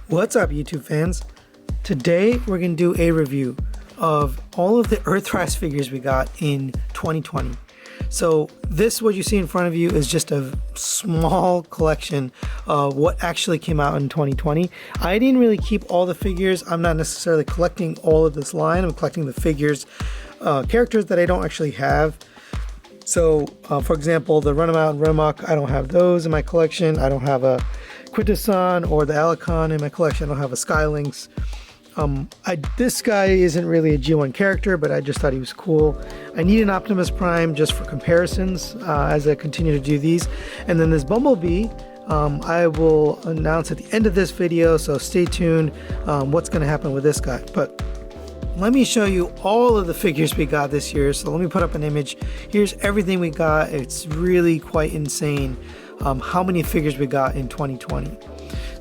What's up, YouTube fans? Today we're going to do a review of all of the Earthrise figures we got in 2020. So this, what you see in front of you, is just a small collection of what actually came out in 2020. I didn't really keep all the figures. I'm not necessarily collecting all of this line. I'm collecting the figures, characters that I don't actually have. So, for example, the Runabout and Runamuck, I don't have those in my collection. I don't have a Quintesson or the Alicon in my collection. I don't have a Skylynx. This guy isn't really a G1 character, but I just thought he was cool. I need an Optimus Prime just for comparisons as I continue to do these. And then this Bumblebee, I will announce at the end of this video, so stay tuned what's going to happen with this guy. But let me show you all of the figures we got this year. So let me put up an image. Here's everything we got. It's really quite insane how many figures we got in 2020.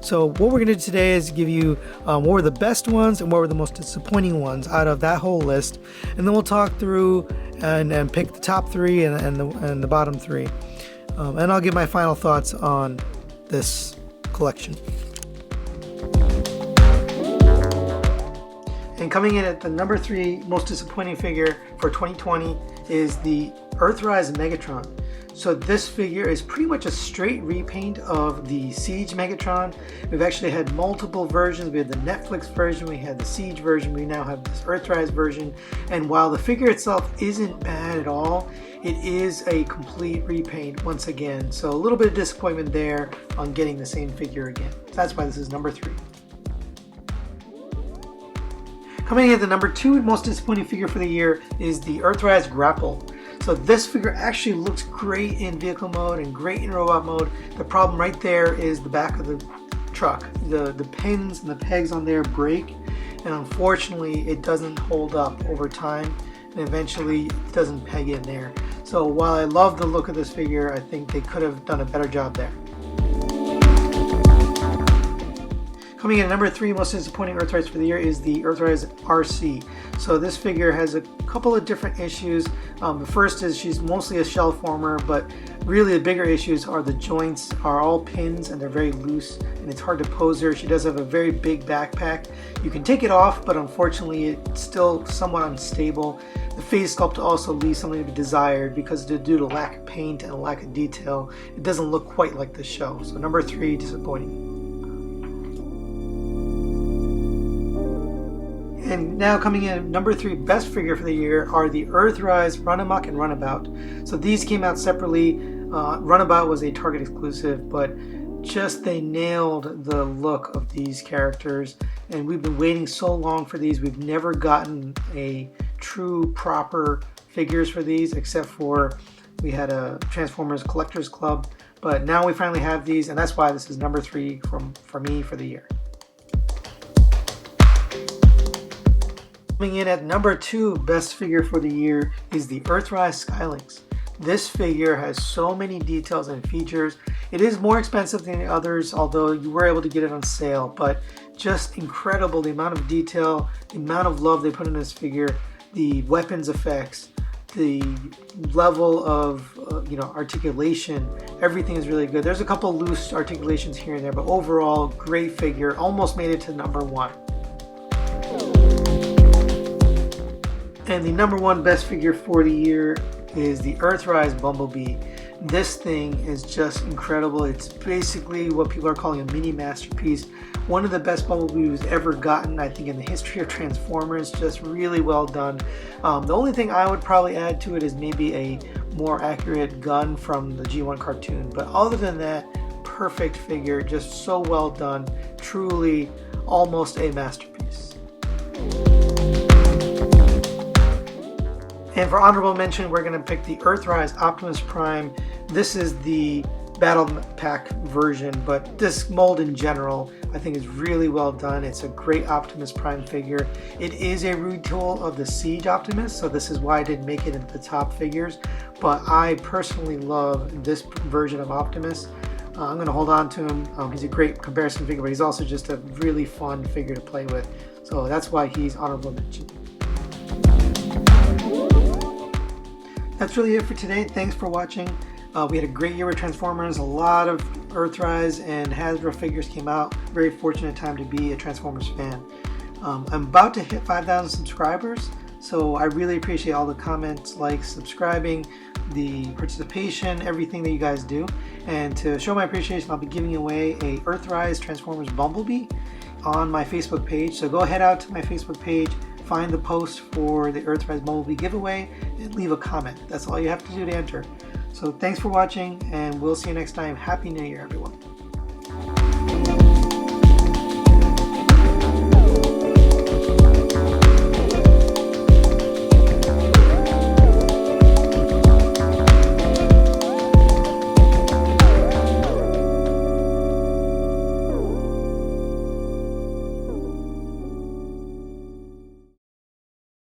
So what we're going to do today is give you what were the best ones and what were the most disappointing ones out of that whole list. And then we'll talk through and pick the top three and the bottom three. And I'll give my final thoughts on this collection. And coming in at the number 3 most disappointing figure for 2020 is the Earthrise Megatron. So this figure is pretty much a straight repaint of the Siege Megatron. We've actually had multiple versions. We had the Netflix version, we had the Siege version, we now have this Earthrise version. And while the figure itself isn't bad at all, it is a complete repaint once again. So a little bit of disappointment there on getting the same figure again. So that's why this is number 3. Coming in at the number 2 most disappointing figure for the year is the Earthrise Grapple. So this figure actually looks great in vehicle mode and great in robot mode. The problem right there is the back of the truck. The pins and the pegs on there break, and unfortunately it doesn't hold up over time, and eventually it doesn't peg in there. So while I love the look of this figure, I think they could have done a better job there. Coming in at number 3 most disappointing Earthrise for the year is the Earthrise RC. So this figure has a couple of different issues. The first is she's mostly a shell former, but really the bigger issues are the joints are all pins and they're very loose and it's hard to pose her. She does have a very big backpack. You can take it off, but unfortunately it's still somewhat unstable. The face sculpt also leaves something to be desired because due to lack of paint and lack of detail, it doesn't look quite like the show. So number 3, disappointing. And now coming in at number 3 best figure for the year are the Earthrise Runamuck and Runabout. So these came out separately. Runabout was a Target exclusive, but just they nailed the look of these characters. And we've been waiting so long for these. We've never gotten a true proper figures for these, except for we had a Transformers Collectors Club. But now we finally have these, and that's why this is number 3 for me for the year. Coming in at number 2 best figure for the year is the Earthrise Skylynx. This figure has so many details and features. It is more expensive than the others, although you were able to get it on sale, but just incredible the amount of detail, the amount of love they put in this figure, the weapons effects, the level of articulation. Everything is really good. There's a couple loose articulations here and there, but overall great figure. Almost made it to number 1. And the number 1 best figure for the year is the Earthrise Bumblebee. This thing is just incredible. It's basically what people are calling a mini masterpiece. One of the best Bumblebees ever gotten, I think, in the history of Transformers. Just really well done. The only thing I would probably add to it is maybe a more accurate gun from the G1 cartoon. But other than that, perfect figure. Just so well done. Truly almost a masterpiece. And for honorable mention, we're going to pick the Earthrise Optimus Prime. This is the Battle Pack version, but this mold in general I think is really well done. It's a great Optimus Prime figure. It is a retool of the Siege Optimus, so this is why I didn't make it into the top figures. But I personally love this version of Optimus. I'm going to hold on to him. He's a great comparison figure, but he's also just a really fun figure to play with. So that's why he's honorable mention. That's really it for today. Thanks for watching. We had a great year with Transformers. A lot of Earthrise and Hasbro figures came out. Very fortunate time to be a Transformers fan. I'm about to hit 5,000 subscribers, so I really appreciate all the comments, likes, subscribing, the participation, everything that you guys do. And to show my appreciation, I'll be giving away a Earthrise Transformers Bumblebee on my Facebook page. So go head out to my Facebook page, find the post for the Earthrise Bumblebee giveaway, and leave a comment. That's all you have to do to enter. So thanks for watching, and we'll see you next time. Happy New Year, everyone.